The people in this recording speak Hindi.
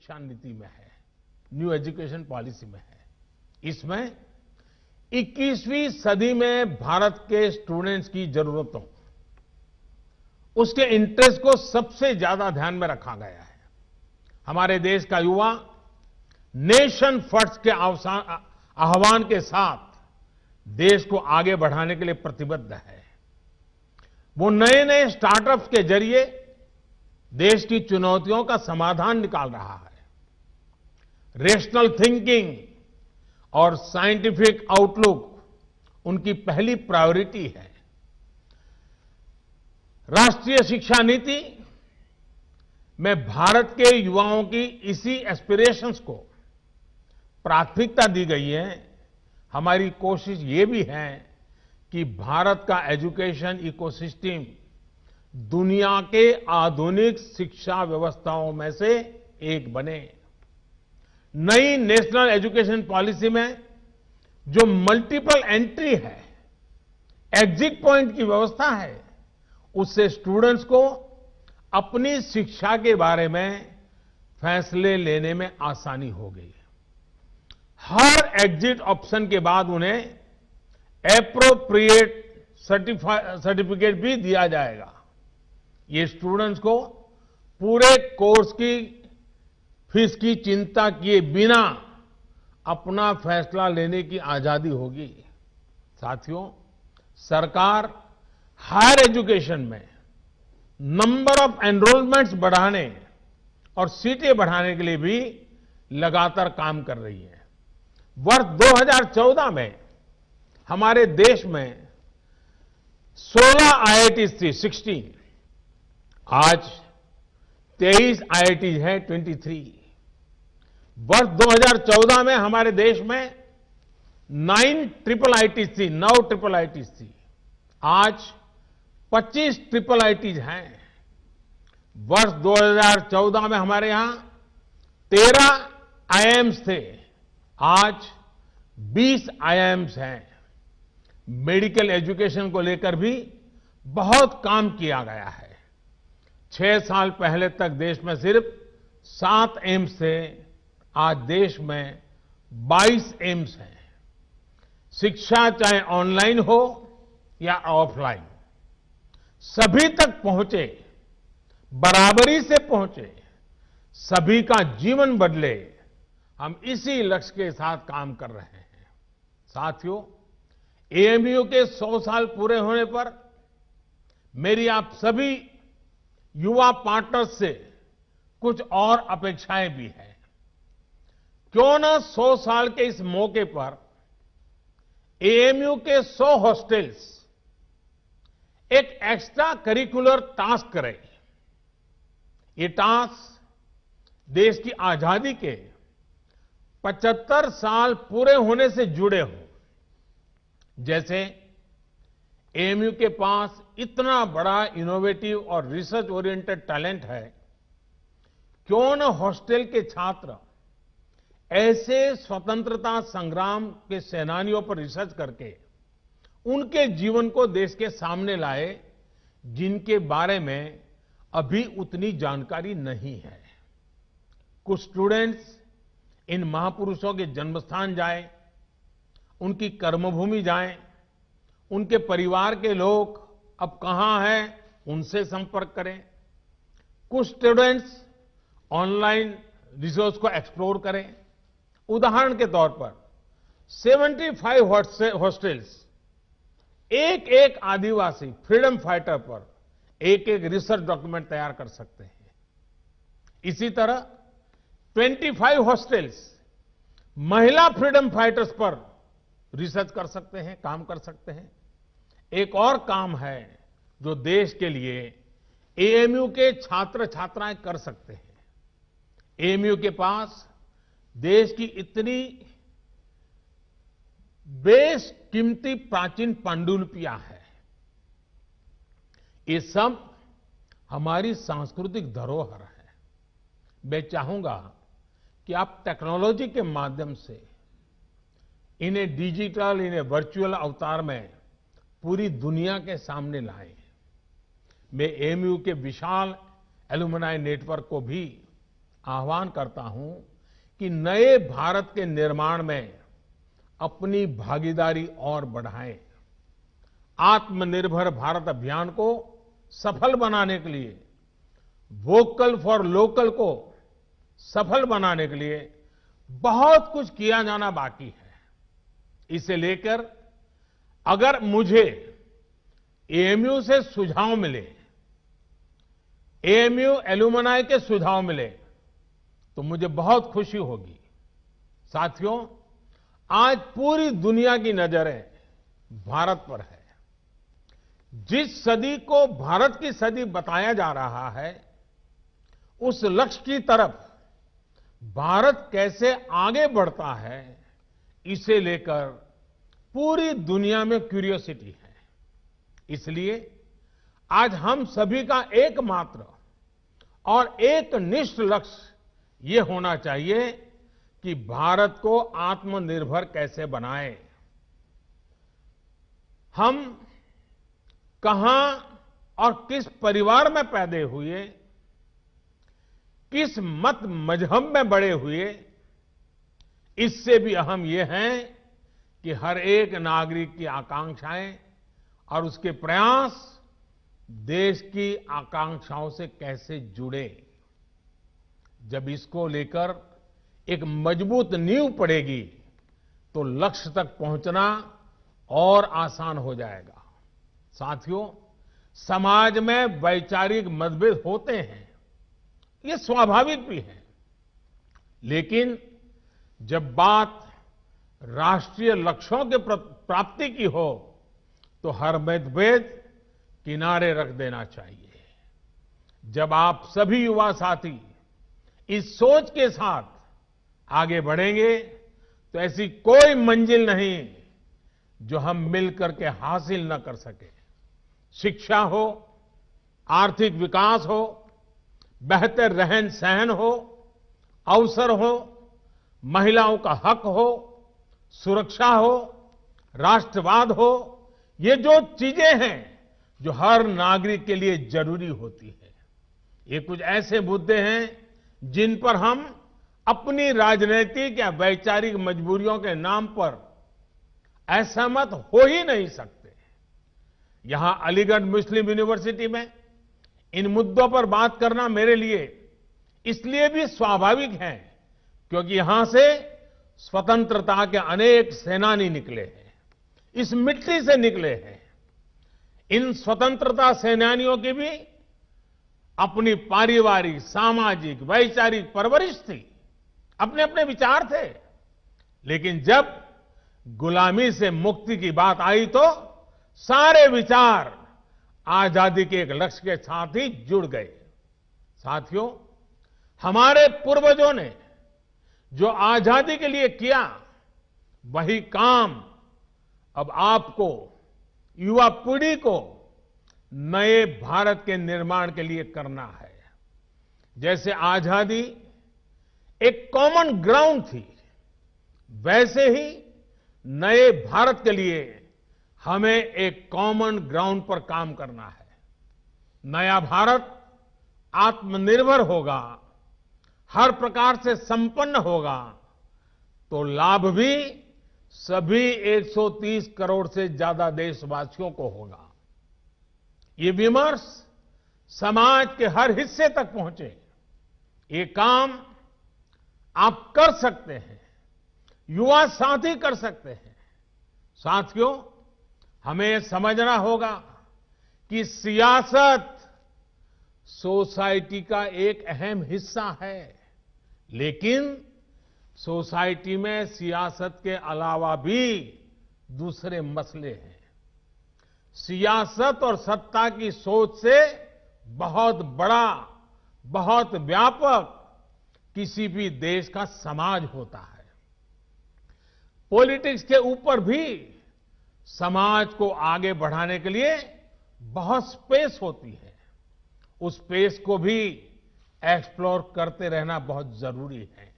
शिक्षा नीति में है, न्यू एजुकेशन पॉलिसी में है। इसमें 21वीं सदी में भारत के स्टूडेंट्स की जरूरतों, उसके इंटरेस्ट को सबसे ज्यादा ध्यान में रखा गया है। हमारे देश का युवा नेशन फर्स्ट के आह्वान के साथ देश को आगे बढ़ाने के लिए प्रतिबद्ध है। वो नए नए स्टार्टअप्स के जरिए देश की चुनौतियों का समाधान निकाल रहा है। रेशनल थिंकिंग और साइंटिफिक आउटलुक उनकी पहली प्रायोरिटी है। राष्ट्रीय शिक्षा नीति में भारत के युवाओं की इसी एस्पिरेशंस को प्राथमिकता दी गई है। हमारी कोशिश ये भी है कि भारत का एजुकेशन इकोसिस्टम दुनिया के आधुनिक शिक्षा व्यवस्थाओं में से एक बने। नई नेशनल एजुकेशन पॉलिसी में जो मल्टीपल एंट्री है, एग्जिट पॉइंट की व्यवस्था है, उससे स्टूडेंट्स को अपनी शिक्षा के बारे में फैसले लेने में आसानी हो गई। हर एग्जिट ऑप्शन के बाद उन्हें एप्रोप्रिएट सर्टिफिकेट भी दिया जाएगा। ये स्टूडेंट्स को पूरे कोर्स की फीस की चिंता किए बिना अपना फैसला लेने की आजादी होगी। साथियों, सरकार हायर एजुकेशन में नंबर ऑफ एनरोलमेंट्स बढ़ाने और सीटें बढ़ाने के लिए भी लगातार काम कर रही है। वर्ष 2014 में हमारे देश में 16 आईआईटीज थी, 16। आज 23 आईआईटीज हैं, 23। वर्ष 2014 में हमारे देश में 9 ट्रिपल आईटीज थी, 9 ट्रिपल आईटीज थी। आज 25 ट्रिपल आईटीज हैं। वर्ष 2014 में हमारे यहां 13 आईआईएम्स थे, आज 20 आईआईएम्स हैं। मेडिकल एजुकेशन को लेकर भी बहुत काम किया गया है। 6 साल पहले तक देश में सिर्फ 7 एम्स थे, आज देश में 22 एम्स हैं। शिक्षा चाहे ऑनलाइन हो या ऑफलाइन, सभी तक पहुंचे, बराबरी से पहुंचे, सभी का जीवन बदले, हम इसी लक्ष्य के साथ काम कर रहे हैं। साथियों, एएमयू के 100 साल पूरे होने पर मेरी आप सभी युवा पार्टनर्स से कुछ और अपेक्षाएं भी हैं। क्यों न 100 साल के इस मौके पर एएमयू के 100 हॉस्टल्स एक एक्स्ट्रा करिकुलर टास्क करें। ये टास्क देश की आजादी के 75 साल पूरे होने से जुड़े हों। जैसे एएमयू के पास इतना बड़ा इनोवेटिव और रिसर्च ओरिएंटेड टैलेंट है, क्यों न हॉस्टल के छात्र ऐसे स्वतंत्रता संग्राम के सेनानियों पर रिसर्च करके उनके जीवन को देश के सामने लाए, जिनके बारे में अभी उतनी जानकारी नहीं है। कुछ स्टूडेंट्स इन महापुरुषों के जन्मस्थान जाएं, उनकी कर्मभूमि जाएं, उनके परिवार के लोग अब कहां हैं, उनसे संपर्क करें। कुछ स्टूडेंट्स ऑनलाइन रिसोर्स को एक्सप्लोर करें। उदाहरण के तौर पर 75 हॉस्टल्स एक एक आदिवासी फ्रीडम फाइटर पर एक एक रिसर्च डॉक्यूमेंट तैयार कर सकते हैं। इसी तरह 25 हॉस्टल्स महिला फ्रीडम फाइटर्स पर रिसर्च कर सकते हैं, काम कर सकते हैं। एक और काम है जो देश के लिए एएमयू के छात्र छात्राएं कर सकते हैं। एएमयू के पास देश की इतनी बेशकीमती प्राचीन पांडुलिपियां हैं। ये सब हमारी सांस्कृतिक धरोहर है। मैं चाहूंगा कि आप टेक्नोलॉजी के माध्यम से इन्हें डिजिटल, इन्हें वर्चुअल अवतार में पूरी दुनिया के सामने लाएं। मैं एएमयू के विशाल एलुमनाई नेटवर्क को भी आह्वान करता हूं कि नए भारत के निर्माण में अपनी भागीदारी और बढ़ाएं। आत्मनिर्भर भारत अभियान को सफल बनाने के लिए, वोकल फॉर लोकल को सफल बनाने के लिए बहुत कुछ किया जाना बाकी है। इसे लेकर अगर मुझे एएमयू से सुझाव मिले, एएमयू एलुमनाई के सुझाव मिले, तो मुझे बहुत खुशी होगी। साथियों, आज पूरी दुनिया की नजरें भारत पर है। जिस सदी को भारत की सदी बताया जा रहा है, उस लक्ष्य की तरफ भारत कैसे आगे बढ़ता है, इसे लेकर पूरी दुनिया में क्यूरियोसिटी है। इसलिए आज हम सभी का एकमात्र और एकनिष्ठ लक्ष्य ये होना चाहिए कि भारत को आत्मनिर्भर कैसे बनाएं। हम कहां और किस परिवार में पैदा हुए, किस मत मजहब में बड़े हुए, इससे भी अहम यह है कि हर एक नागरिक की आकांक्षाएं और उसके प्रयास देश की आकांक्षाओं से कैसे जुड़े। जब इसको लेकर एक मजबूत नींव पड़ेगी तो लक्ष्य तक पहुंचना और आसान हो जाएगा। साथियों, समाज में वैचारिक मतभेद होते हैं, ये स्वाभाविक भी है, लेकिन जब बात राष्ट्रीय लक्ष्यों के प्राप्ति की हो तो हर मतभेद किनारे रख देना चाहिए। जब आप सभी युवा साथी इस सोच के साथ आगे बढ़ेंगे तो ऐसी कोई मंजिल नहीं जो हम मिलकर के हासिल न कर सके। शिक्षा हो, आर्थिक विकास हो, बेहतर रहन सहन हो, अवसर हो, महिलाओं का हक हो, सुरक्षा हो, राष्ट्रवाद हो, ये जो चीजें हैं जो हर नागरिक के लिए जरूरी होती है, ये कुछ ऐसे मुद्दे हैं जिन पर हम अपनी राजनीतिक या वैचारिक मजबूरियों के नाम पर असहमत हो ही नहीं सकते। यहां अलीगढ़ मुस्लिम यूनिवर्सिटी में इन मुद्दों पर बात करना मेरे लिए इसलिए भी स्वाभाविक है क्योंकि यहां से स्वतंत्रता के अनेक सेनानी निकले हैं, इस मिट्टी से निकले हैं। इन स्वतंत्रता सेनानियों की भी अपनी पारिवारिक, सामाजिक, वैचारिक परवरिश थी, अपने अपने विचार थे, लेकिन जब गुलामी से मुक्ति की बात आई तो सारे विचार आजादी के एक लक्ष्य के साथ ही जुड़ गए। साथियों, हमारे पूर्वजों ने जो आजादी के लिए किया, वही काम अब आपको, युवा पीढ़ी को नए भारत के निर्माण के लिए करना है। जैसे आजादी एक कॉमन ग्राउंड थी, वैसे ही नए भारत के लिए हमें एक कॉमन ग्राउंड पर काम करना है। नया भारत आत्मनिर्भर होगा, हर प्रकार से संपन्न होगा, तो लाभ भी सभी 130 करोड़ से ज्यादा देशवासियों को होगा। ये विमर्श समाज के हर हिस्से तक पहुंचे, ये काम आप कर सकते हैं, युवा साथी कर सकते हैं। साथियों, हमें समझना होगा कि सियासत सोसाइटी का एक अहम हिस्सा है, लेकिन सोसाइटी में सियासत के अलावा भी दूसरे मसले हैं। सियासत और सत्ता की सोच से बहुत बड़ा, बहुत व्यापक किसी भी देश का समाज होता है। पॉलिटिक्स के ऊपर भी समाज को आगे बढ़ाने के लिए बहुत स्पेस होती है। उस स्पेस को भी एक्सप्लोर करते रहना बहुत जरूरी है।